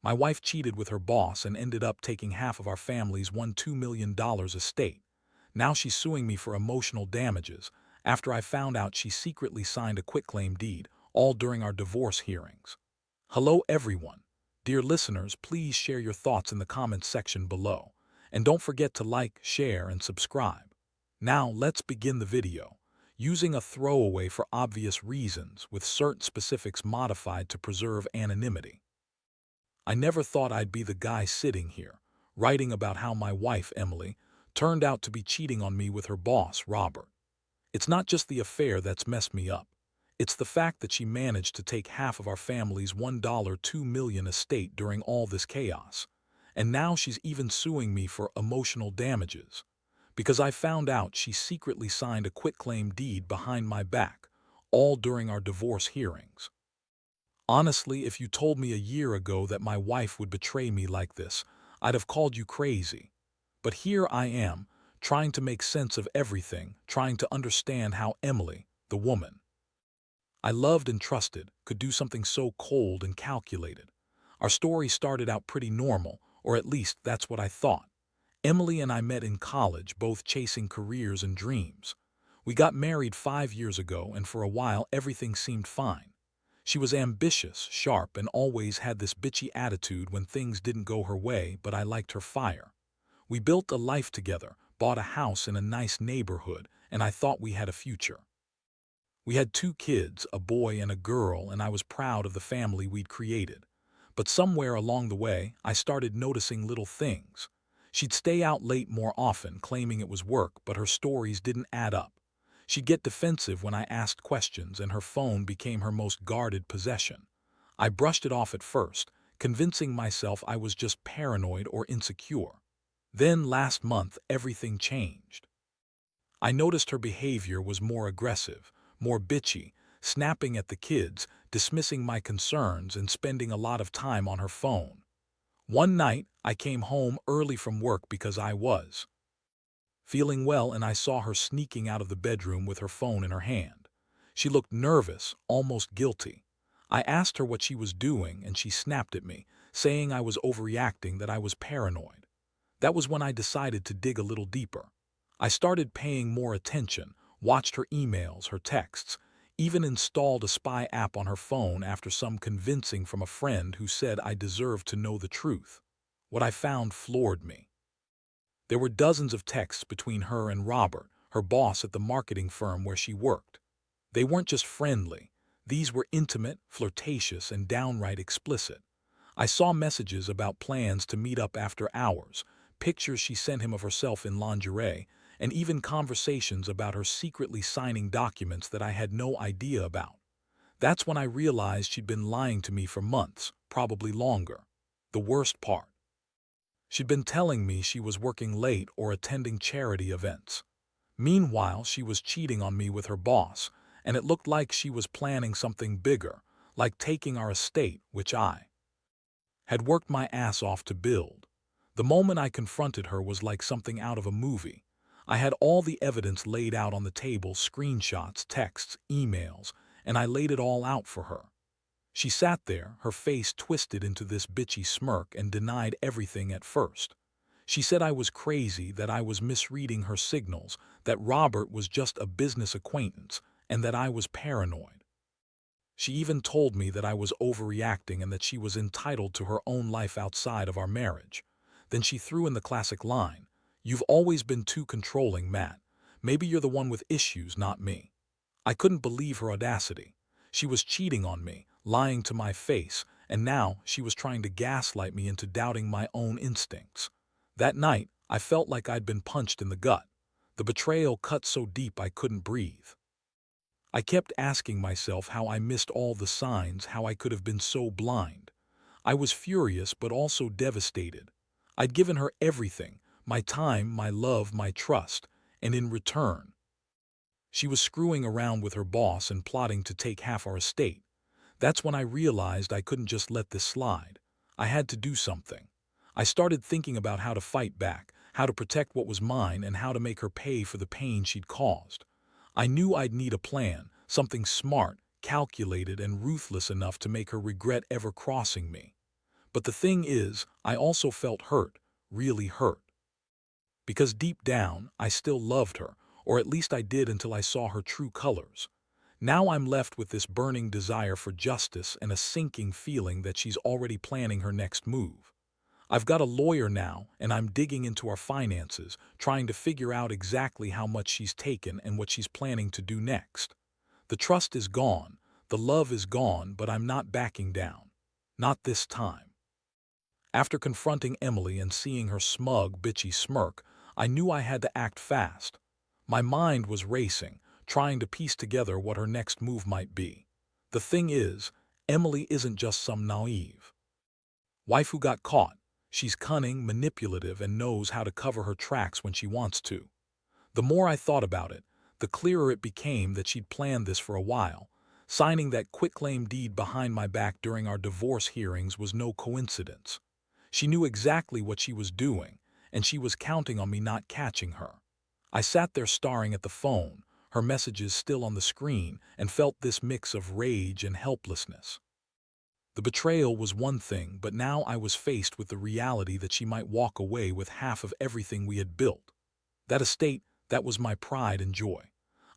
My wife cheated with her boss and ended up taking half of our family's $2 million estate. Now she's suing me for emotional damages after I found out she secretly signed a quitclaim deed, all during our divorce hearings. Hello everyone. Dear listeners, please share your thoughts in the comments section below. And don't forget to like, share, and subscribe. Now let's begin the video. Using a throwaway for obvious reasons with certain specifics modified to preserve anonymity. I never thought I'd be the guy sitting here, writing about how my wife, Emily, turned out to be cheating on me with her boss, Robert. It's not just the affair that's messed me up. It's the fact that she managed to take half of our family's $2 million estate during all this chaos. And now she's even suing me for emotional damages. Because I found out she secretly signed a quitclaim deed behind my back, all during our divorce hearings. Honestly, if you told me a year ago that my wife would betray me like this, I'd have called you crazy. But here I am, trying to make sense of everything, trying to understand how Emily, the woman I loved and trusted, could do something so cold and calculated. Our story started out pretty normal, or at least that's what I thought. Emily and I met in college, both chasing careers and dreams. We got married 5 years ago, and for a while everything seemed fine. She was ambitious, sharp, and always had this bitchy attitude when things didn't go her way, but I liked her fire. We built a life together, bought a house in a nice neighborhood, and I thought we had a future. We had 2 kids, a boy and a girl, and I was proud of the family we'd created. But somewhere along the way, I started noticing little things. She'd stay out late more often, claiming it was work, but her stories didn't add up. She'd get defensive when I asked questions, and her phone became her most guarded possession. I brushed it off at first, convincing myself I was just paranoid or insecure. Then last month, everything changed. I noticed her behavior was more aggressive, more bitchy, snapping at the kids, dismissing my concerns, and spending a lot of time on her phone. One night, I came home early from work because I was feeling well, and I saw her sneaking out of the bedroom with her phone in her hand. She looked nervous, almost guilty. I asked her what she was doing, and she snapped at me, saying I was overreacting, that I was paranoid. That was when I decided to dig a little deeper. I started paying more attention, watched her emails, her texts, even installed a spy app on her phone after some convincing from a friend who said I deserved to know the truth. What I found floored me. There were dozens of texts between her and Robert, her boss at the marketing firm where she worked. They weren't just friendly. These were intimate, flirtatious, and downright explicit. I saw messages about plans to meet up after hours, pictures she sent him of herself in lingerie, and even conversations about her secretly signing documents that I had no idea about. That's when I realized she'd been lying to me for months, probably longer. The worst part. She'd been telling me she was working late or attending charity events. Meanwhile, she was cheating on me with her boss, and it looked like she was planning something bigger, like taking our estate, which I had worked my ass off to build. The moment I confronted her was like something out of a movie. I had all the evidence laid out on the table, screenshots, texts, emails, and I laid it all out for her. She sat there, her face twisted into this bitchy smirk, and denied everything at first. She said I was crazy, that I was misreading her signals, that Robert was just a business acquaintance, and that I was paranoid. She even told me that I was overreacting and that she was entitled to her own life outside of our marriage. Then she threw in the classic line, "You've always been too controlling, Matt. Maybe you're the one with issues, not me." I couldn't believe her audacity. She was cheating on me, lying to my face, and now she was trying to gaslight me into doubting my own instincts. That night, I felt like I'd been punched in the gut. The betrayal cut so deep I couldn't breathe. I kept asking myself how I missed all the signs, how I could have been so blind. I was furious but also devastated. I'd given her everything, my time, my love, my trust, and in return, she was screwing around with her boss and plotting to take half our estate. That's when I realized I couldn't just let this slide. I had to do something. I started thinking about how to fight back, how to protect what was mine, and how to make her pay for the pain she'd caused. I knew I'd need a plan, something smart, calculated, and ruthless enough to make her regret ever crossing me. But the thing is, I also felt hurt, really hurt. Because deep down, I still loved her, or at least I did until I saw her true colors. Now I'm left with this burning desire for justice and a sinking feeling that she's already planning her next move. I've got a lawyer now, and I'm digging into our finances, trying to figure out exactly how much she's taken and what she's planning to do next. The trust is gone, the love is gone, but I'm not backing down. Not this time. After confronting Emily and seeing her smug, bitchy smirk, I knew I had to act fast. My mind was racing, trying to piece together what her next move might be. The thing is, Emily isn't just some naive wife who got caught. She's cunning, manipulative, and knows how to cover her tracks when she wants to. The more I thought about it, the clearer it became that she'd planned this for a while. Signing that quitclaim deed behind my back during our divorce hearings was no coincidence. She knew exactly what she was doing, and she was counting on me not catching her. I sat there staring at the phone, her messages still on the screen, and felt this mix of rage and helplessness. The betrayal was one thing, but now I was faced with the reality that she might walk away with half of everything we had built. That estate, that was my pride and joy.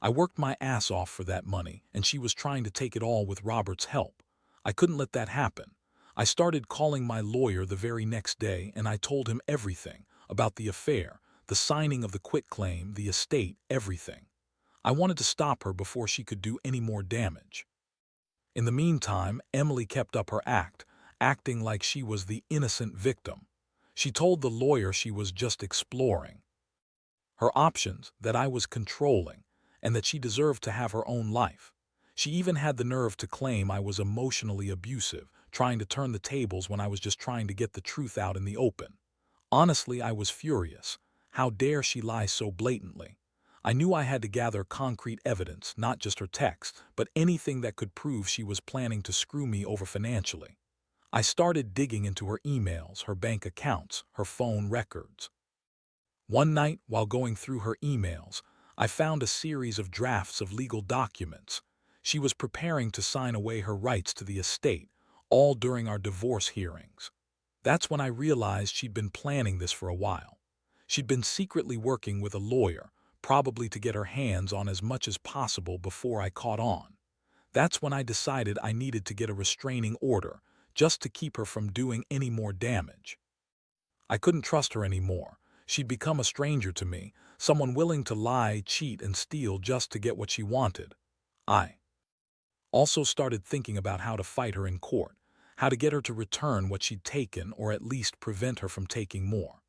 I worked my ass off for that money, and she was trying to take it all with Robert's help. I couldn't let that happen. I started calling my lawyer the very next day, and I told him everything about the affair, the signing of the quitclaim, the estate, everything. I wanted to stop her before she could do any more damage. In the meantime, Emily kept up her act, acting like she was the innocent victim. She told the lawyer she was just exploring her options, that I was controlling, and that she deserved to have her own life. She even had the nerve to claim I was emotionally abusive, trying to turn the tables when I was just trying to get the truth out in the open. Honestly, I was furious. How dare she lie so blatantly? I knew I had to gather concrete evidence, not just her text, but anything that could prove she was planning to screw me over financially. I started digging into her emails, her bank accounts, her phone records. One night, while going through her emails, I found a series of drafts of legal documents. She was preparing to sign away her rights to the estate, all during our divorce hearings. That's when I realized she'd been planning this for a while. She'd been secretly working with a lawyer, probably to get her hands on as much as possible before I caught on. That's when I decided I needed to get a restraining order, just to keep her from doing any more damage. I couldn't trust her anymore. She'd become a stranger to me, someone willing to lie, cheat, and steal just to get what she wanted. I also started thinking about how to fight her in court, how to get her to return what she'd taken or at least prevent her from taking more.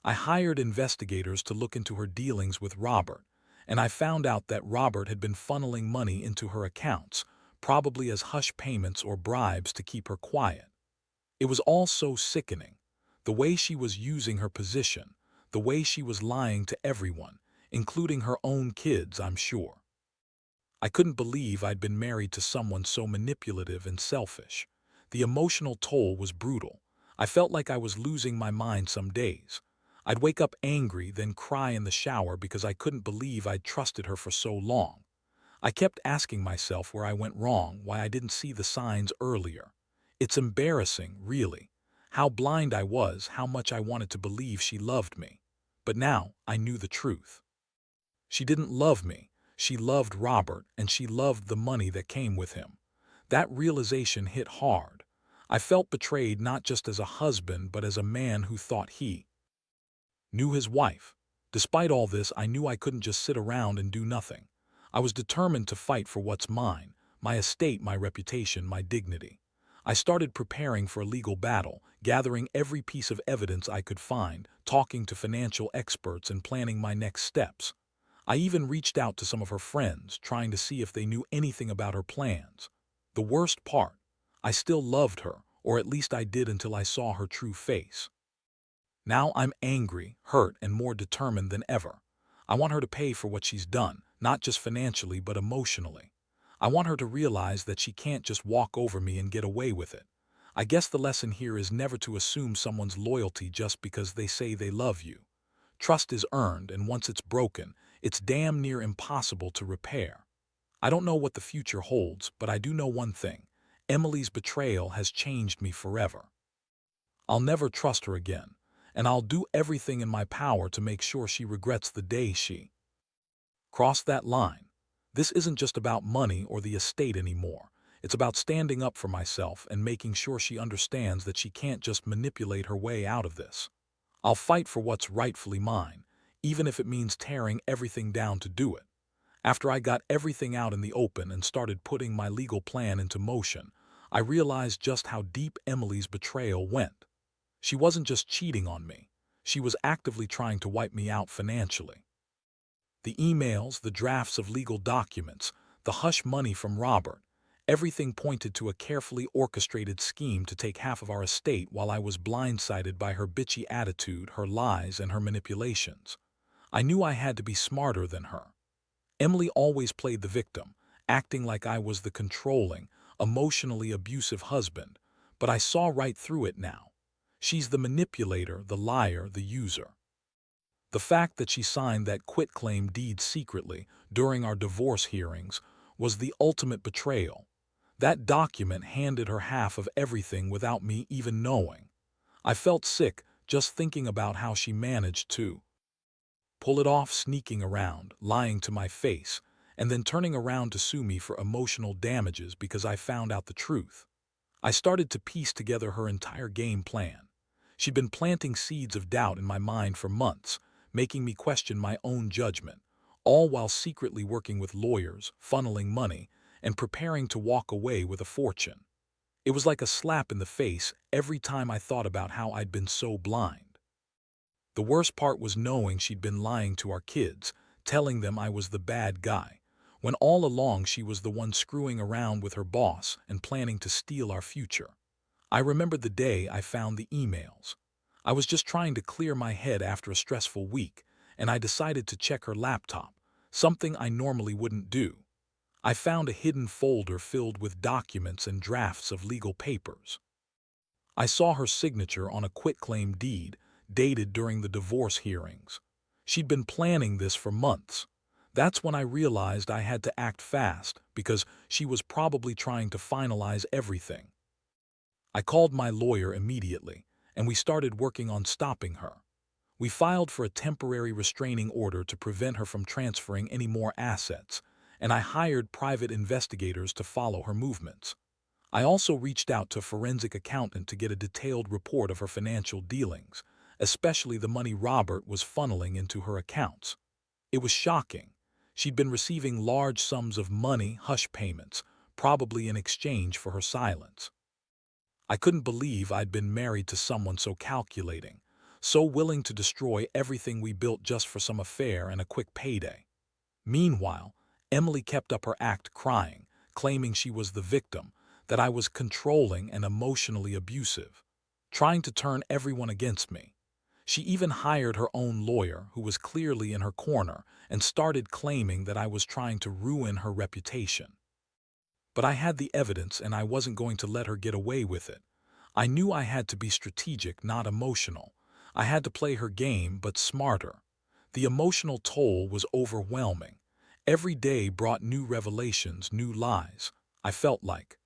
I hired investigators to look into her dealings with Robert, and I found out that Robert had been funneling money into her accounts, probably as hush payments or bribes to keep her quiet. It was all so sickening. The way she was using her position, the way she was lying to everyone, including her own kids, I'm sure. I couldn't believe I'd been married to someone so manipulative and selfish. The emotional toll was brutal. I felt like I was losing my mind some days. I'd wake up angry, then cry in the shower because I couldn't believe I'd trusted her for so long. I kept asking myself where I went wrong, why I didn't see the signs earlier. It's embarrassing, really. How blind I was, how much I wanted to believe she loved me. But now I knew the truth. She didn't love me. She loved Robert, and she loved the money that came with him. That realization hit hard. I felt betrayed not just as a husband, but as a man who thought he knew his wife. Despite all this, I knew I couldn't just sit around and do nothing. I was determined to fight for what's mine, my estate, my reputation, my dignity. I started preparing for a legal battle, gathering every piece of evidence I could find, talking to financial experts, and planning my next steps. I even reached out to some of her friends, trying to see if they knew anything about her plans. The worst part, I still loved her, or at least I did until I saw her true face. Now I'm angry, hurt, and more determined than ever. I want her to pay for what she's done, not just financially but emotionally. I want her to realize that she can't just walk over me and get away with it. I guess the lesson here is never to assume someone's loyalty just because they say they love you. Trust is earned, and once it's broken, it's damn near impossible to repair. I don't know what the future holds, but I do know one thing. Emily's betrayal has changed me forever. I'll never trust her again, and I'll do everything in my power to make sure she regrets the day she crossed that line. This isn't just about money or the estate anymore. It's about standing up for myself and making sure she understands that she can't just manipulate her way out of this. I'll fight for what's rightfully mine, even if it means tearing everything down to do it. After I got everything out in the open and started putting my legal plan into motion, I realized just how deep Emily's betrayal went. She wasn't just cheating on me. She was actively trying to wipe me out financially. The emails, the drafts of legal documents, the hush money from Robert, everything pointed to a carefully orchestrated scheme to take half of our estate while I was blindsided by her bitchy attitude, her lies, and her manipulations. I knew I had to be smarter than her. Emily always played the victim, acting like I was the controlling, emotionally abusive husband, but I saw right through it now. She's the manipulator, the liar, the user. The fact that she signed that quitclaim deed secretly during our divorce hearings was the ultimate betrayal. That document handed her half of everything without me even knowing. I felt sick just thinking about how she managed to pull it off, sneaking around, lying to my face, and then turning around to sue me for emotional damages because I found out the truth. I started to piece together her entire game plan. She'd been planting seeds of doubt in my mind for months, making me question my own judgment, all while secretly working with lawyers, funneling money, and preparing to walk away with a fortune. It was like a slap in the face every time I thought about how I'd been so blind. The worst part was knowing she'd been lying to our kids, telling them I was the bad guy, when all along she was the one screwing around with her boss and planning to steal our future. I remembered the day I found the emails. I was just trying to clear my head after a stressful week, and I decided to check her laptop, something I normally wouldn't do. I found a hidden folder filled with documents and drafts of legal papers. I saw her signature on a quitclaim deed dated during the divorce hearings. She'd been planning this for months. That's when I realized I had to act fast because she was probably trying to finalize everything. I called my lawyer immediately, and we started working on stopping her. We filed for a temporary restraining order to prevent her from transferring any more assets, and I hired private investigators to follow her movements. I also reached out to a forensic accountant to get a detailed report of her financial dealings, especially the money Robert was funneling into her accounts. It was shocking. She'd been receiving large sums of money, hush payments, probably in exchange for her silence. I couldn't believe I'd been married to someone so calculating, so willing to destroy everything we built just for some affair and a quick payday. Meanwhile, Emily kept up her act, crying, claiming she was the victim, that I was controlling and emotionally abusive, trying to turn everyone against me. She even hired her own lawyer, who was clearly in her corner, and started claiming that I was trying to ruin her reputation. But I had the evidence, and I wasn't going to let her get away with it. I knew I had to be strategic, not emotional. I had to play her game, but smarter. The emotional toll was overwhelming. Every day brought new revelations, new lies. I felt like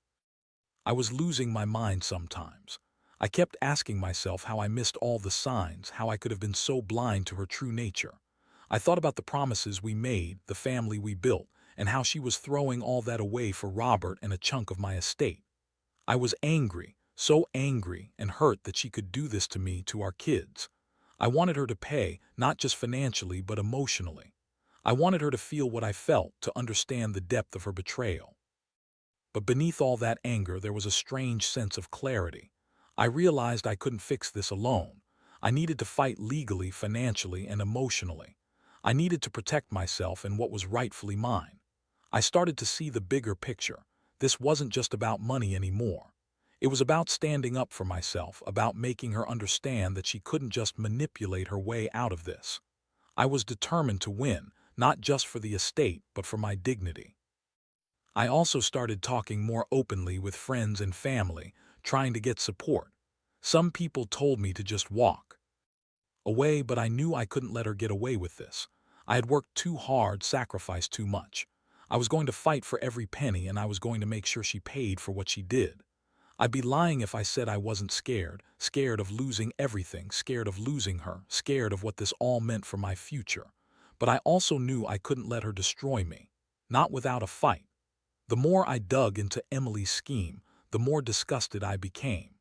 I was losing my mind sometimes. I kept asking myself how I missed all the signs, how I could have been so blind to her true nature. I thought about the promises we made, the family we built, and how she was throwing all that away for Robert and a chunk of my estate. I was angry, so angry and hurt that she could do this to me, to our kids. I wanted her to pay, not just financially but emotionally. I wanted her to feel what I felt, to understand the depth of her betrayal. But beneath all that anger there was a strange sense of clarity. I realized I couldn't fix this alone. I needed to fight legally, financially, and emotionally. I needed to protect myself and what was rightfully mine. I started to see the bigger picture. This wasn't just about money anymore. It was about standing up for myself, about making her understand that she couldn't just manipulate her way out of this. I was determined to win, not just for the estate, but for my dignity. I also started talking more openly with friends and family, trying to get support. Some people told me to just walk away, but I knew I couldn't let her get away with this. I had worked too hard, sacrificed too much. I was going to fight for every penny, and I was going to make sure she paid for what she did. I'd be lying if I said I wasn't scared, scared of losing everything, scared of losing her, scared of what this all meant for my future. But I also knew I couldn't let her destroy me, not without a fight. The more I dug into Emily's scheme, the more disgusted I became.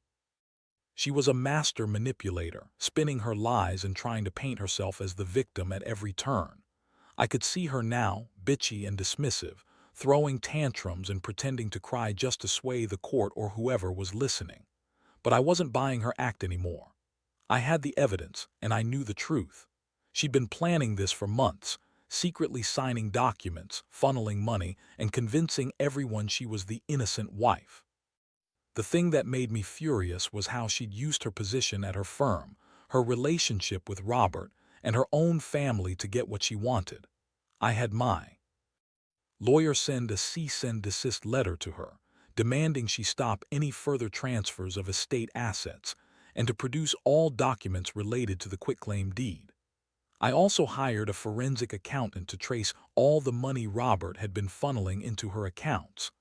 She was a master manipulator, spinning her lies and trying to paint herself as the victim at every turn. I could see her now, bitchy and dismissive, throwing tantrums and pretending to cry just to sway the court or whoever was listening. But I wasn't buying her act anymore. I had the evidence, and I knew the truth. She'd been planning this for months, secretly signing documents, funneling money, and convincing everyone she was the innocent wife. The thing that made me furious was how she'd used her position at her firm, her relationship with Robert, and her own family to get what she wanted. I had my lawyer send a cease and desist letter to her, demanding she stop any further transfers of estate assets and to produce all documents related to the quitclaim deed. I also hired a forensic accountant to trace all the money Robert had been funneling into her accounts,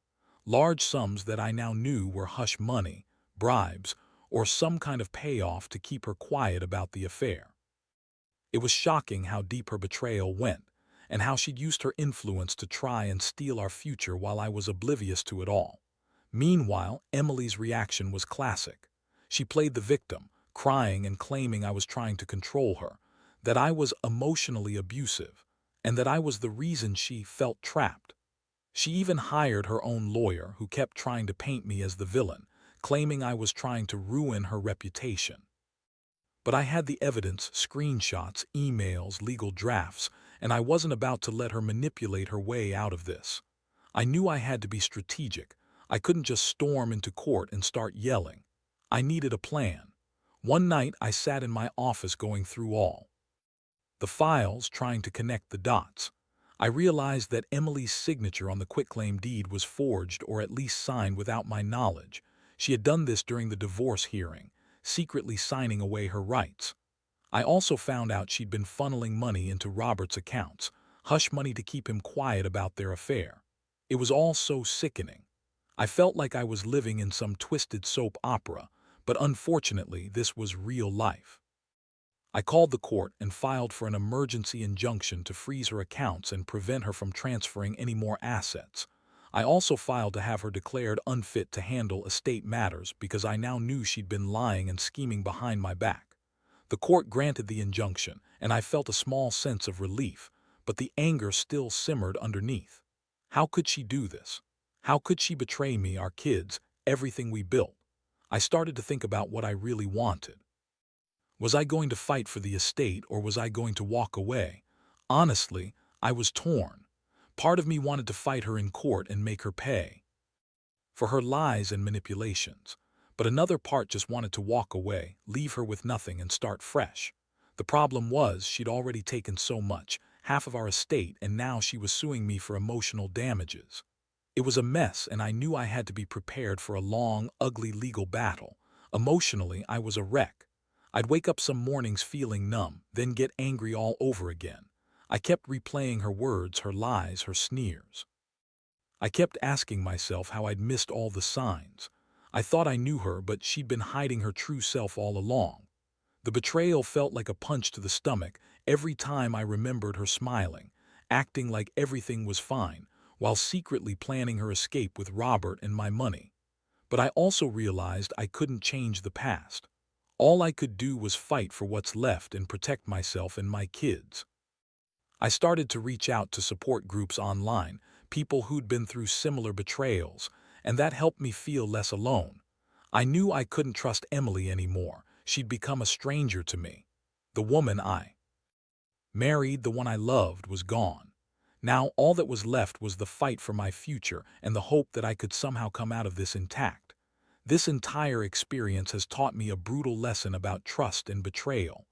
large sums that I now knew were hush money, bribes, or some kind of payoff to keep her quiet about the affair. It was shocking how deep her betrayal went, and how she'd used her influence to try and steal our future while I was oblivious to it all. Meanwhile, Emily's reaction was classic. She played the victim, crying and claiming I was trying to control her, that I was emotionally abusive, and that I was the reason she felt trapped. She even hired her own lawyer, who kept trying to paint me as the villain, claiming I was trying to ruin her reputation. But I had the evidence, screenshots, emails, legal drafts, and I wasn't about to let her manipulate her way out of this. I knew I had to be strategic. I couldn't just storm into court and start yelling. I needed a plan. One night I sat in my office going through all the files, trying to connect the dots. I realized that Emily's signature on the quitclaim deed was forged, or at least signed without my knowledge. She had done this during the divorce hearing, secretly signing away her rights. I also found out she'd been funneling money into Robert's accounts, hush money to keep him quiet about their affair. It was all so sickening. I felt like I was living in some twisted soap opera, but unfortunately this was real life. I called the court and filed for an emergency injunction to freeze her accounts and prevent her from transferring any more assets. I also filed to have her declared unfit to handle estate matters because I now knew she'd been lying and scheming behind my back. The court granted the injunction, and I felt a small sense of relief, but the anger still simmered underneath. How could she do this? How could she betray me, our kids, everything we built? I started to think about what I really wanted. Was I going to fight for the estate, or was I going to walk away? Honestly, I was torn. Part of me wanted to fight her in court and make her pay for her lies and manipulations, but another part just wanted to walk away, leave her with nothing and start fresh. The problem was she'd already taken so much, half of our estate, and now she was suing me for emotional damages. It was a mess, and I knew I had to be prepared for a long, ugly legal battle. Emotionally, I was a wreck. I'd wake up some mornings feeling numb, then get angry all over again. I kept replaying her words, her lies, her sneers. I kept asking myself how I'd missed all the signs. I thought I knew her, but she'd been hiding her true self all along. The betrayal felt like a punch to the stomach every time I remembered her smiling, acting like everything was fine, while secretly planning her escape with Robert and my money. But I also realized I couldn't change the past. All I could do was fight for what's left and protect myself and my kids. I started to reach out to support groups online, people who'd been through similar betrayals, and that helped me feel less alone. I knew I couldn't trust Emily anymore. She'd become a stranger to me. The woman I married, the one I loved, was gone. Now all that was left was the fight for my future and the hope that I could somehow come out of this intact. This entire experience has taught me a brutal lesson about trust and betrayal.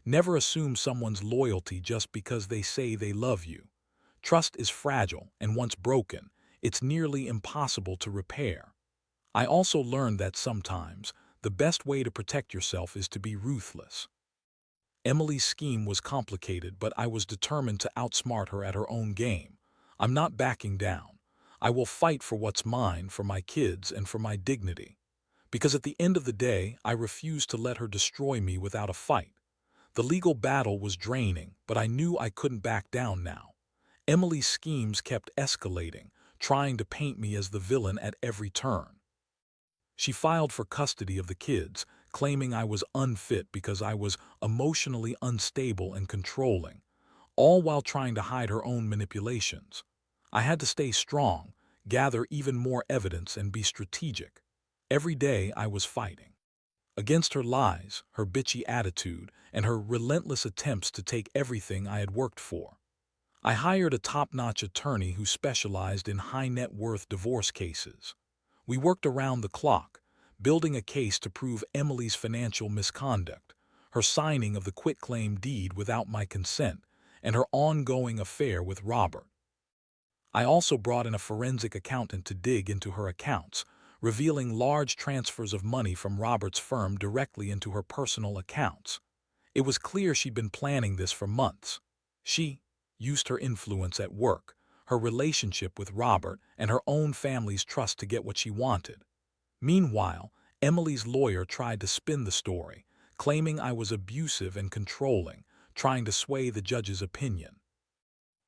Never assume someone's loyalty just because they say they love you. Trust is fragile, and once broken, it's nearly impossible to repair. I also learned that sometimes the best way to protect yourself is to be ruthless. Emily's scheme was complicated, but I was determined to outsmart her at her own game. I'm not backing down. I will fight for what's mine, for my kids, and for my dignity. Because at the end of the day, I refused to let her destroy me without a fight. The legal battle was draining, but I knew I couldn't back down now. Emily's schemes kept escalating, trying to paint me as the villain at every turn. She filed for custody of the kids, claiming I was unfit because I was emotionally unstable and controlling, all while trying to hide her own manipulations. I had to stay strong, gather even more evidence, and be strategic. Every day I was fighting against her lies, her bitchy attitude, and her relentless attempts to take everything I had worked for. I hired a top-notch attorney who specialized in high-net-worth divorce cases. We worked around the clock, building a case to prove Emily's financial misconduct, her signing of the quitclaim deed without my consent, and her ongoing affair with Robert. I also brought in a forensic accountant to dig into her accounts, revealing large transfers of money from Robert's firm directly into her personal accounts. It was clear she'd been planning this for months. She used her influence at work, her relationship with Robert, and her own family's trust to get what she wanted. Meanwhile, Emily's lawyer tried to spin the story, claiming I was abusive and controlling, trying to sway the judge's opinion.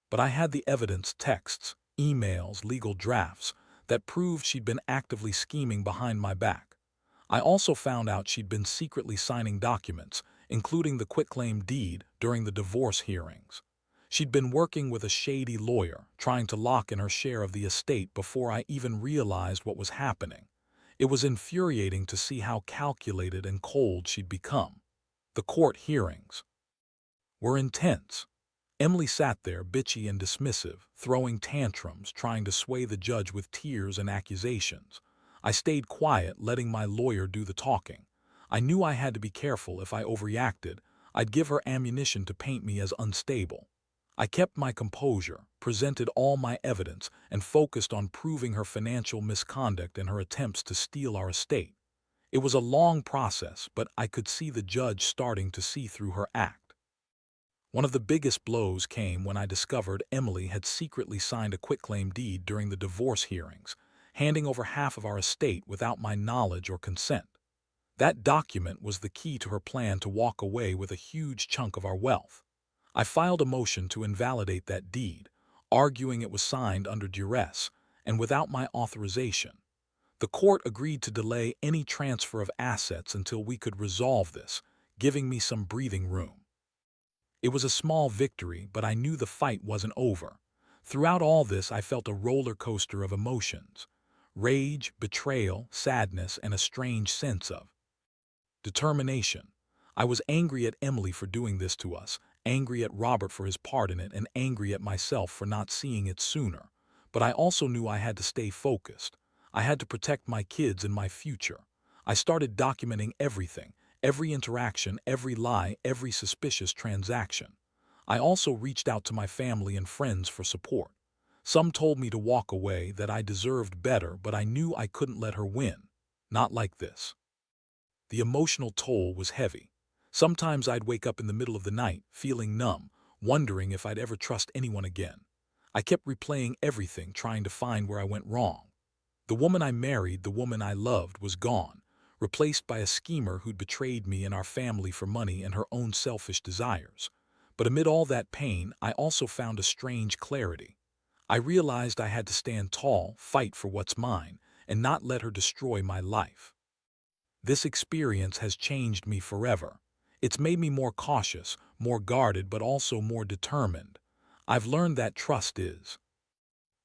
But I had the evidence, texts, emails, legal drafts, that proved she'd been actively scheming behind my back. I also found out she'd been secretly signing documents, including the quitclaim deed, during the divorce hearings. She'd been working with a shady lawyer, trying to lock in her share of the estate before I even realized what was happening. It was infuriating to see how calculated and cold she'd become. The court hearings were intense. Emily sat there, bitchy and dismissive, throwing tantrums, trying to sway the judge with tears and accusations. I stayed quiet, letting my lawyer do the talking. I knew I had to be careful. If I overreacted, I'd give her ammunition to paint me as unstable. I kept my composure, presented all my evidence, and focused on proving her financial misconduct and her attempts to steal our estate. It was a long process, but I could see the judge starting to see through her act. One of the biggest blows came when I discovered Emily had secretly signed a quitclaim deed during the divorce hearings, handing over half of our estate without my knowledge or consent. That document was the key to her plan to walk away with a huge chunk of our wealth. I filed a motion to invalidate that deed, arguing it was signed under duress and without my authorization. The court agreed to delay any transfer of assets until we could resolve this, giving me some breathing room. It was a small victory, but I knew the fight wasn't over. Throughout all this, I felt a roller coaster of emotions: rage, betrayal, sadness, and a strange sense of determination. I was angry at Emily for doing this to us, angry at Robert for his part in it, and angry at myself for not seeing it sooner. But I also knew I had to stay focused. I had to protect my kids and my future. I started documenting everything, every interaction, every lie, every suspicious transaction. I also reached out to my family and friends for support. Some told me to walk away, that I deserved better, but I knew I couldn't let her win. Not like this. The emotional toll was heavy. Sometimes I'd wake up in the middle of the night, feeling numb, wondering if I'd ever trust anyone again. I kept replaying everything, trying to find where I went wrong. The woman I married, the woman I loved, was gone, replaced by a schemer who'd betrayed me and our family for money and her own selfish desires. But amid all that pain, I also found a strange clarity. I realized I had to stand tall, fight for what's mine, and not let her destroy my life. This experience has changed me forever. It's made me more cautious, more guarded, but also more determined. I've learned that trust is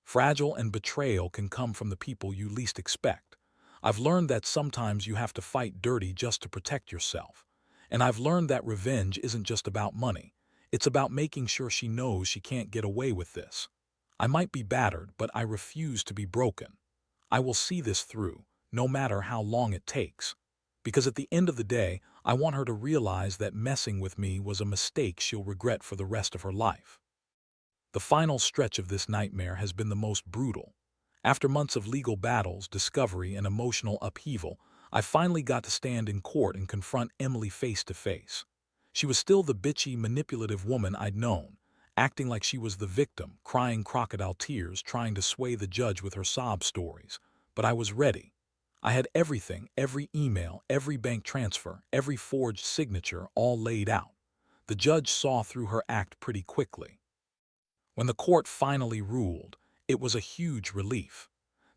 fragile and betrayal can come from the people you least expect. I've learned that sometimes you have to fight dirty just to protect yourself. And I've learned that revenge isn't just about money. It's about making sure she knows she can't get away with this. I might be battered, but I refuse to be broken. I will see this through, no matter how long it takes. Because at the end of the day, I want her to realize that messing with me was a mistake she'll regret for the rest of her life. The final stretch of this nightmare has been the most brutal. After months of legal battles, discovery, and emotional upheaval, I finally got to stand in court and confront Emily face to face. She was still the bitchy, manipulative woman I'd known, acting like she was the victim, crying crocodile tears, trying to sway the judge with her sob stories. But I was ready. I had everything, every email, every bank transfer, every forged signature all laid out. The judge saw through her act pretty quickly. When the court finally ruled, it was a huge relief.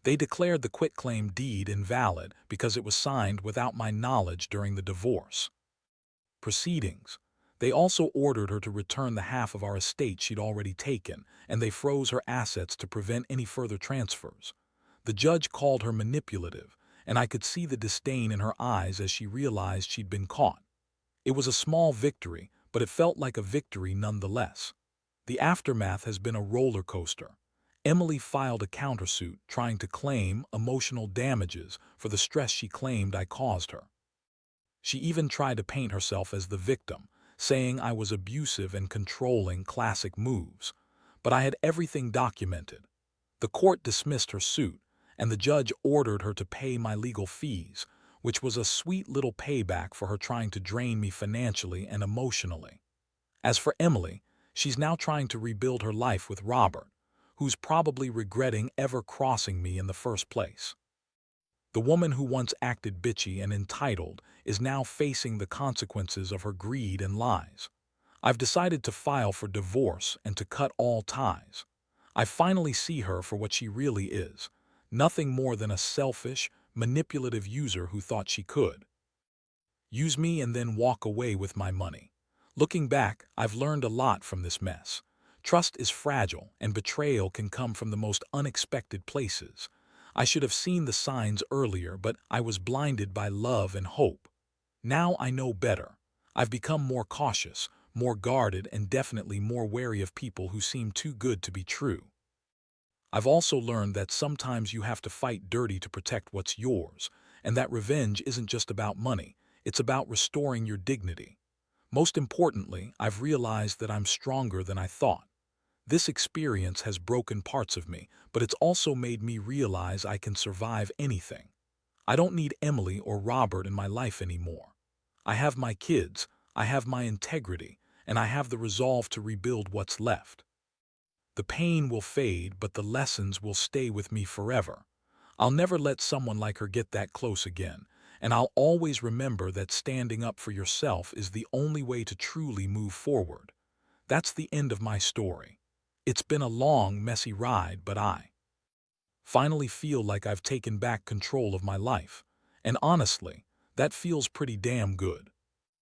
They declared the quitclaim deed invalid because it was signed without my knowledge during the divorce proceedings. They also ordered her to return the half of our estate she'd already taken, and they froze her assets to prevent any further transfers. The judge called her manipulative, and I could see the disdain in her eyes as she realized she'd been caught. It was a small victory, but it felt like a victory nonetheless. The aftermath has been a roller coaster. Emily filed a countersuit trying to claim emotional damages for the stress she claimed I caused her. She even tried to paint herself as the victim, saying I was abusive and controlling, classic moves. But I had everything documented. The court dismissed her suit, and the judge ordered her to pay my legal fees, which was a sweet little payback for her trying to drain me financially and emotionally. As for Emily, she's now trying to rebuild her life with Robert, who's probably regretting ever crossing me in the first place. The woman who once acted bitchy and entitled is now facing the consequences of her greed and lies. I've decided to file for divorce and to cut all ties. I finally see her for what she really is, nothing more than a selfish, manipulative user who thought she could use me and then walk away with my money. Looking back, I've learned a lot from this mess. Trust is fragile, and betrayal can come from the most unexpected places. I should have seen the signs earlier, but I was blinded by love and hope. Now I know better. I've become more cautious, more guarded, and definitely more wary of people who seem too good to be true. I've also learned that sometimes you have to fight dirty to protect what's yours, and that revenge isn't just about money, it's about restoring your dignity. Most importantly, I've realized that I'm stronger than I thought. This experience has broken parts of me, but it's also made me realize I can survive anything. I don't need Emily or Robert in my life anymore. I have my kids, I have my integrity, and I have the resolve to rebuild what's left. The pain will fade, but the lessons will stay with me forever. I'll never let someone like her get that close again, and I'll always remember that standing up for yourself is the only way to truly move forward. That's the end of my story. It's been a long, messy ride, but I finally feel like I've taken back control of my life. And honestly, that feels pretty damn good.